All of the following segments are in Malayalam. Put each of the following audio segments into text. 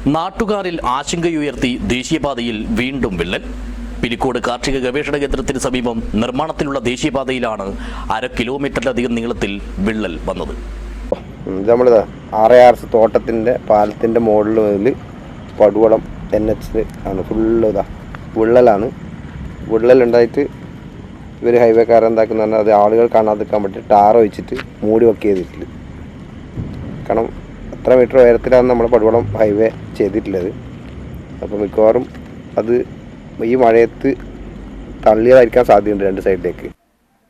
നാട്ടുകാരിൽ ആശങ്കയുയർത്തി ദേശീയപാതയിൽ വീണ്ടും വിള്ളൽ. പിലിക്കോട് കാർഷിക ഗവേഷണ കേന്ദ്രത്തിന് സമീപം നിർമ്മാണത്തിലുള്ള ദേശീയപാതയിലാണ് 1/2 കിലോമീറ്ററിലധികം നീളത്തിൽ വിള്ളൽ വന്നത്. നമ്മളിതാ RARS തോട്ടത്തിൻ്റെ പാലത്തിൻ്റെ മുകളിൽ പടുവളം NH ആണ് ഫുള്ള് ഇതാ വിള്ളലാണ്. വിള്ളലുണ്ടായിട്ട് ഇവർ ഹൈവേക്കാരൻ എന്താക്കുന്ന പറഞ്ഞാൽ അത് ആളുകൾ കാണാതിരിക്കാൻ വേണ്ടി ടാർ വെച്ചിട്ട് മൂടി വെക്ക് ചെയ്തിട്ടില്ല. കാരണം എത്ര മീറ്റർ ഉയരത്തിലാണ് നമ്മൾ പടുവളം ഹൈവേ ചെയ്തിട്ടുള്ളത്. അപ്പോൾ മിക്കവാറും അത് ഈ മഴയത്ത് തള്ളിയതായിരിക്കാൻ സാധ്യതയുണ്ട് രണ്ട് സൈഡിലേക്ക്.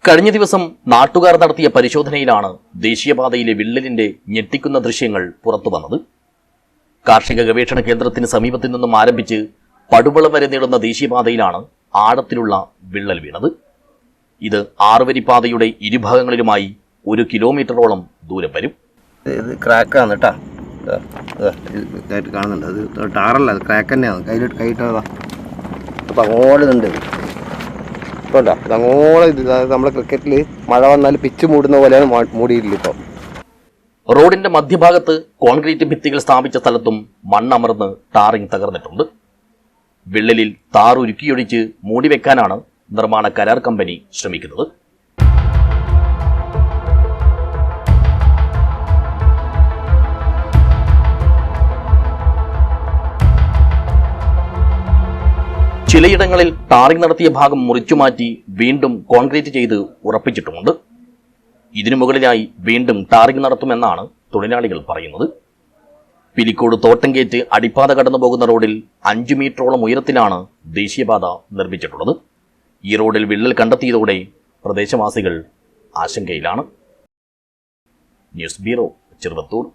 കഴിഞ്ഞ ദിവസം നാട്ടുകാർ നടത്തിയ പരിശോധനയിലാണ് ദേശീയപാതയിലെ വിള്ളലിന്റെ ഞെട്ടിക്കുന്ന ദൃശ്യങ്ങൾ പുറത്തു വന്നത്. കാർഷിക ഗവേഷണ കേന്ദ്രത്തിന് സമീപത്തു നിന്നും ആരംഭിച്ച് പടുവളം വരെ നീളുന്ന ദേശീയപാതയിലാണ് ആഴത്തിലുള്ള വിള്ളൽ വീണത്. ഇത് 6 വരിപ്പാതയുടെ ഇരുഭാഗങ്ങളിലുമായി 1 കിലോമീറ്ററോളം ദൂരം വരും. ഇത് ക്രാക്കാണ് കേട്ടോ, കാണുന്നുണ്ട്. അത് ടാറല്ല, അത് ക്രാക്ക് തന്നെയാണ്. കൈയിട്ടതാ. അപ്പം അങ്ങോട്ടുന്നുണ്ട് ഇപ്പോൾ ഉണ്ടോ, അത് അങ്ങോളം. ഇത് നമ്മളെ ക്രിക്കറ്റിൽ മഴ വന്നാൽ പിച്ച് മൂടുന്ന പോലെയാണ് മൂടിയിട്ടില്ല. ഇപ്പം റോഡിന്റെ മധ്യഭാഗത്ത് കോൺക്രീറ്റ് ഭിത്തികൾ സ്ഥാപിച്ച സ്ഥലത്തും മണ്ണമർന്ന് ടാറിംഗ് തകർന്നിട്ടുണ്ട്. വിള്ളലിൽ താർ ഉരുക്കിയൊഴിച്ച് മൂടിവെക്കാനാണ് നിർമ്മാണ കരാർ കമ്പനി ശ്രമിക്കുന്നത്. ചിലയിടങ്ങളിൽ ടാറിംഗ് നടത്തിയ ഭാഗം മുറിച്ചുമാറ്റി വീണ്ടും കോൺക്രീറ്റ് ചെയ്ത് ഉറപ്പിച്ചിട്ടുമുണ്ട്. ഇതിനു മുകളിലായി വീണ്ടും ടാറിംഗ് നടത്തുമെന്നാണ് തൊഴിലാളികൾ പറയുന്നത്. പിലിക്കോട് തോട്ടംഗേറ്റ് അടിപ്പാത കടന്നു പോകുന്ന റോഡിൽ 5 മീറ്ററോളം ഉയരത്തിലാണ് ദേശീയപാത നിർമ്മിച്ചിട്ടുള്ളത്. ഈ റോഡിൽ വിള്ളൽ കണ്ടെത്തിയതോടെ പ്രദേശവാസികൾ ആശങ്കയിലാണ്. News bureau, Cheruvathur.